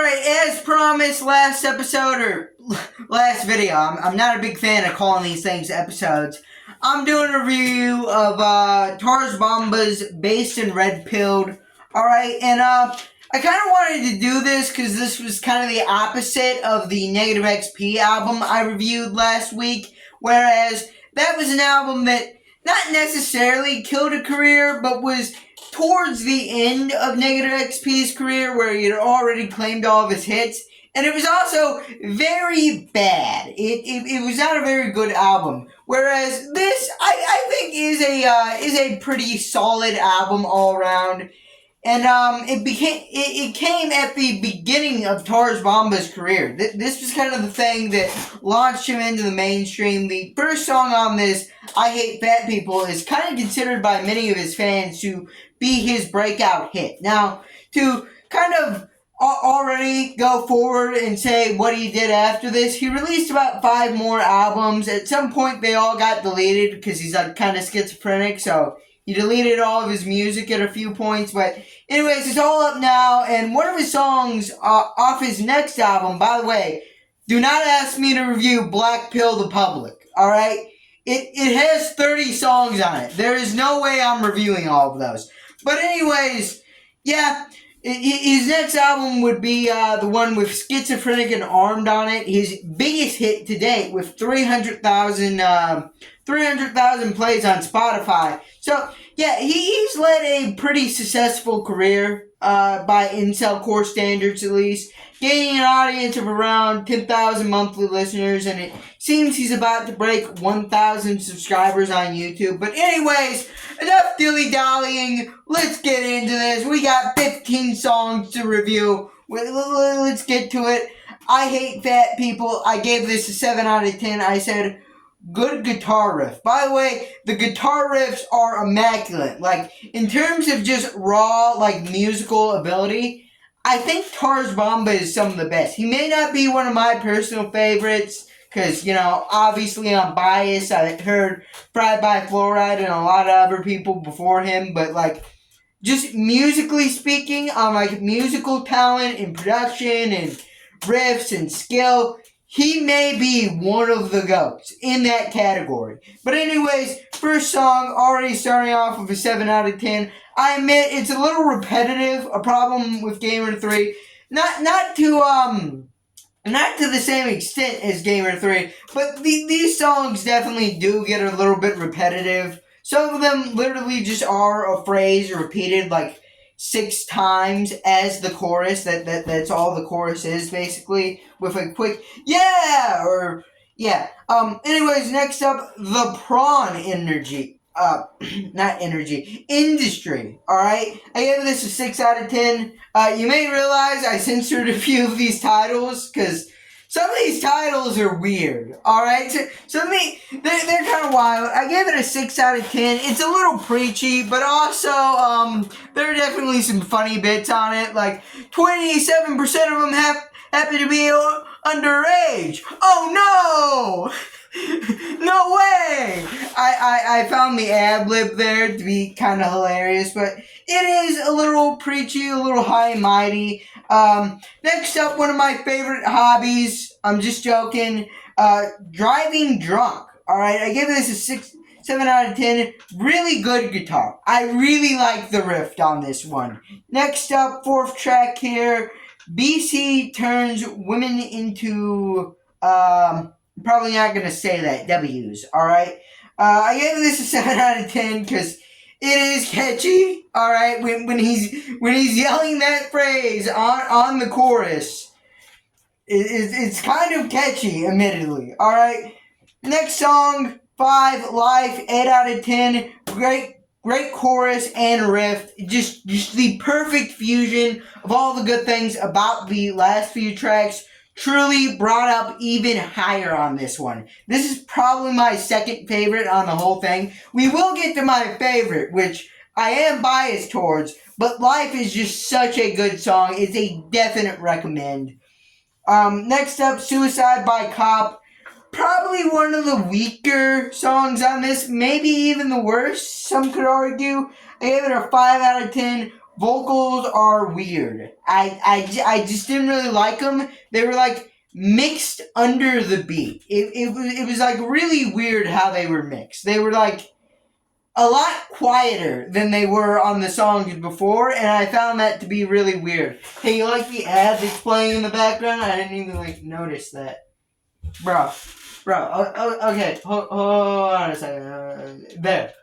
Alright, as promised last episode, or last video, I'm not a big fan of calling these things episodes. I'm doing a review of Tzarbombah's Based and Redpilled. Alright, and I kind of wanted to do this because this was kind of the opposite of the Negative XP album I reviewed last week, whereas that was an album that not necessarily killed a career, but was towards the end of Negative XP's career, where he had already claimed all of his hits, and it was also very bad. It was not a very good album. Whereas this, I think, is a pretty solid album all around. And it came at the beginning of Tzarbombah's career. This was kind of the thing that launched him into the mainstream. The first song on this, I Hate Fat People, is kind of considered by many of his fans to be his breakout hit. Now, to kind of already go forward and say what he did after this, he released about 5 more albums. At some point, they all got deleted because he's like kind of schizophrenic, so he deleted all of his music at a few points, but anyways, it's all up now, and one of his songs off his next album, by the way, do not ask me to review Black Pill the Public, alright? It has 30 songs on it. There is no way I'm reviewing all of those. But anyways, yeah, his next album would be the one with Schizophrenic and Armed on it, his biggest hit to date with 300,000 plays on Spotify. So, yeah, he's led a pretty successful career, by incel core standards at least, gaining an audience of around 10,000 monthly listeners, and it seems he's about to break 1,000 subscribers on YouTube. But anyways, enough dilly-dallying, let's get into this. We got 15 songs to review. Let's get to it. I Hate Fat People. I gave this a 7 out of 10. I said, good guitar riff. By the way, the guitar riffs are immaculate. Like, in terms of just raw, like, musical ability, I think Tzarbombah is some of the best. He may not be one of my personal favorites, because, you know, obviously I'm biased. I heard Fried by Fluoride and a lot of other people before him, but, like, just musically speaking, on, like, musical talent and production and riffs and skill, he may be one of the GOATs in that category. But anyways, first song, already starting off with a 7 out of 10. I admit it's a little repetitive, a problem with Gamer 3. Not to the same extent as Gamer 3, but these songs definitely do get a little bit repetitive. Some of them literally just are a phrase repeated like 6 times as the chorus. That's all the chorus is, basically, with a quick yeah or yeah. Anyways, next up, the prawn energy. Not energy, industry. Alright? I gave this a 6 out of 10. You may realize I censored a few of these titles because some of these titles are weird, alright? So they're kind of wild. I gave it a 6 out of 10. It's a little preachy, but also, there are definitely some funny bits on it. Like, 27% of them happen to be underage. Oh no! No way! I found the ad-lib there to be kind of hilarious, but it is a little preachy, a little high and mighty. Next up, one of my favorite hobbies, I'm just joking, driving drunk. Alright, I give this a 7 out of 10. Really good guitar. I really like the riff on this one. Next up, 4th track here, BC turns women into, probably not going to say that, W's, alright? I gave this a 7 out of 10 because it is catchy, alright? When he's yelling that phrase on the chorus, it's kind of catchy, admittedly, alright? Next song, 5, Life, 8 out of 10. Great chorus and riff. Just the perfect fusion of all the good things about the last few tracks. Truly brought up even higher on this one. This is probably my second favorite on the whole thing. We will get to my favorite, which I am biased towards, but Life is just such a good song. It's a definite recommend. Next up, Suicide by Cop. Probably one of the weaker songs on this, maybe even the worst, some could argue. I gave it a 5 out of 10. vocals are weird. I just didn't really like them. They were like mixed under the beat. It was like really weird how they were mixed. They were like a lot quieter than they were on the songs before, and I found that to be really weird. Hey, you like the ad that's playing in the background? I didn't even like notice that. Bro, okay, hold on a second. There.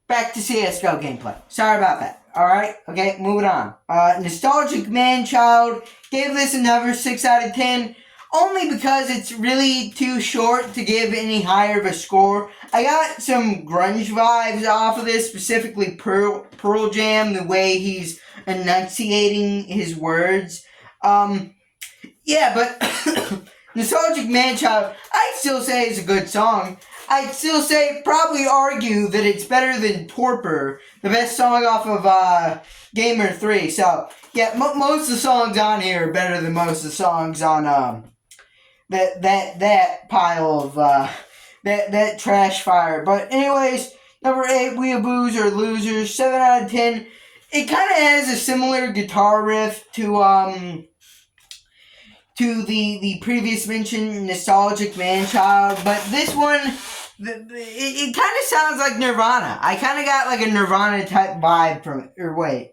Back to CSGO gameplay. Sorry about that. Alright, okay, moving on. Nostalgic Manchild gave this another 6 out of 10. Only because it's really too short to give any higher of a score. I got some grunge vibes off of this, specifically Pearl Jam, the way he's enunciating his words. Yeah, but Nostalgic Manchild, I'd still say it's a good song. I'd still say, probably argue that it's better than Torpor, the best song off of Gamer 3. So, yeah, most of the songs on here are better than most of the songs on that pile of that trash fire. But anyways, number 8, Weeaboos or Losers, 7 out of 10. It kind of has a similar guitar riff to the previous mentioned Nostalgic Manchild, but this one, it kind of sounds like Nirvana. I kind of got like a Nirvana type vibe from it. Or wait,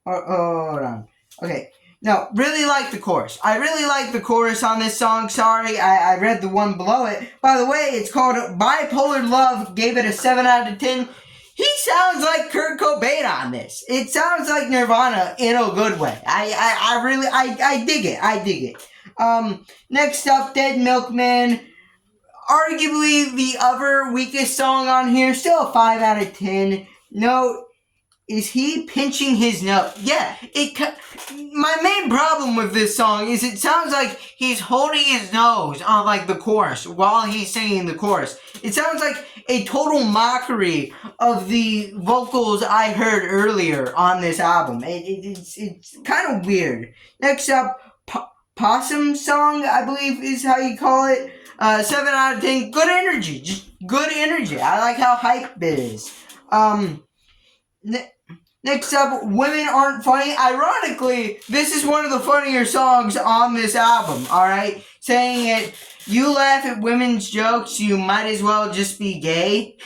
hold on. Okay. No, really like the chorus. I really like the chorus on this song. Sorry, I read the one below it. By the way, it's called Bipolar Love. Gave it a 7 out of 10. He sounds like Kurt Cobain on this. It sounds like Nirvana in a good way. I dig it. I dig it. Next up, Dead Milkman. Arguably the other weakest song on here. Still a 5 out of 10. No. Is he pinching his nose? Yeah, my main problem with this song is it sounds like he's holding his nose on like the chorus while he's singing the chorus. It sounds like a total mockery of the vocals I heard earlier on this album. It's kind of weird. Next up, Possum Song, I believe is how you call it. 7 out of 10. Good energy. Just good energy. I like how hype it is. Next up, Women Aren't Funny. Ironically, this is one of the funnier songs on this album, alright? Saying it, you laugh at women's jokes, you might as well just be gay.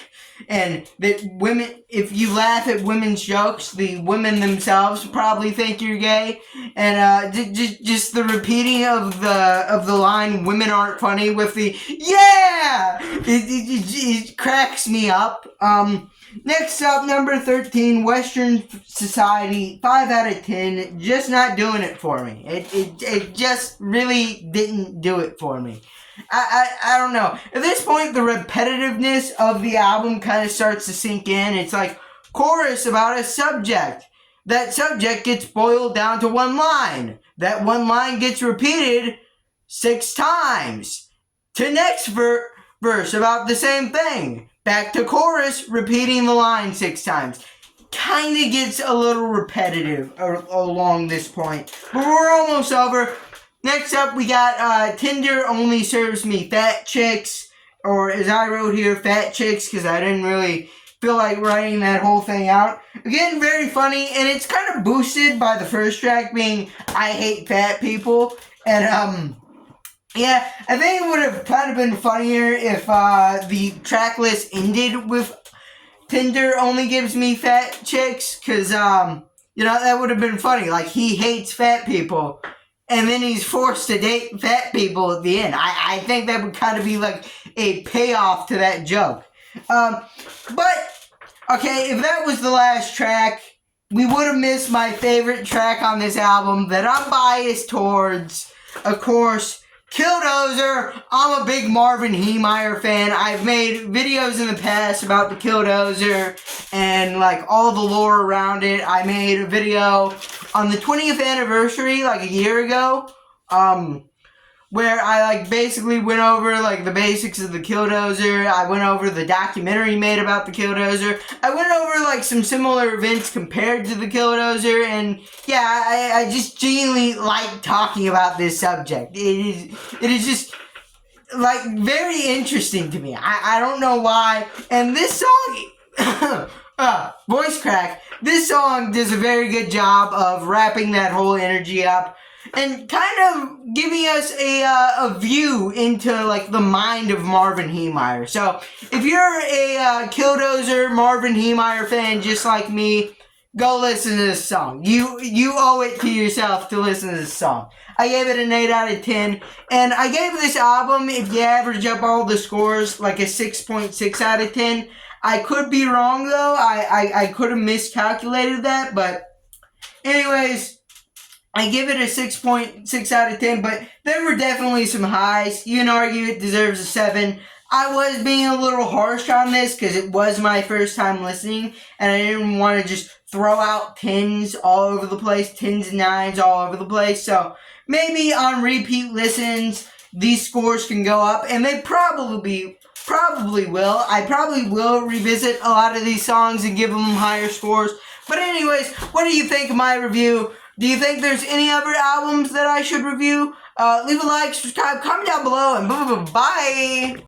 And that women, if you laugh at women's jokes, the women themselves probably think you're gay. And just the repeating of the line, women aren't funny, with the, yeah! It cracks me up. Next up, number 13, Western Society, 5 out of 10. Just not doing it for me. It just really didn't do it for me. I don't know. At this point, the repetitiveness of the album kind of starts to sink in. It's like chorus about a subject. That subject gets boiled down to one line. That one line gets repeated 6 times. To next verse about the same thing. Back to chorus, repeating the line 6 times. Kinda gets a little repetitive along this point. But we're almost over. Next up, we got Tinder Only Serves Me Fat Chicks. Or as I wrote here, Fat Chicks, because I didn't really feel like writing that whole thing out. Again, very funny, and it's kind of boosted by the first track being I Hate Fat People. And, yeah, I think it would have kind of been funnier if the track list ended with Tinder Only Gives Me Fat Chicks, because, you know, that would have been funny. Like, he hates fat people, and then he's forced to date fat people at the end. I think that would kind of be like a payoff to that joke. But, okay, if that was the last track, we would have missed my favorite track on this album that I'm biased towards, of course, Killdozer. I'm a big Marvin Heemeyer fan. I've made videos in the past about the Killdozer and like all the lore around it. I made a video on the 20th anniversary like a year ago, where I like basically went over like the basics of the Killdozer. I went over the documentary made about the Killdozer. I went over like some similar events compared to the Killdozer, and yeah, I just genuinely like talking about this subject. It is just like very interesting to me. I don't know why. And this song Voice crack. This song does a very good job of wrapping that whole energy up and kind of giving us a view into like the mind of Marvin Heemeyer. So if you're a Killdozer Marvin Heemeyer fan just like me, go listen to this song. You owe it to yourself to listen to this song. I gave it an 8 out of 10. And I gave this album, if you average up all the scores, like a 6.6 out of 10. I could be wrong, though. I could have miscalculated that. But anyways, I give it a 6.6 out of 10. But there were definitely some highs. You can argue it deserves a 7. I was being a little harsh on this because it was my first time listening. And I didn't want to just throw out 10s all over the place. 10s and 9s all over the place. So maybe on repeat listens, these scores can go up. And they probably will. I probably will revisit a lot of these songs and give them higher scores. But anyways, what do you think of my review? Do you think there's any other albums that I should review? Leave a like, subscribe, comment down below, and bye.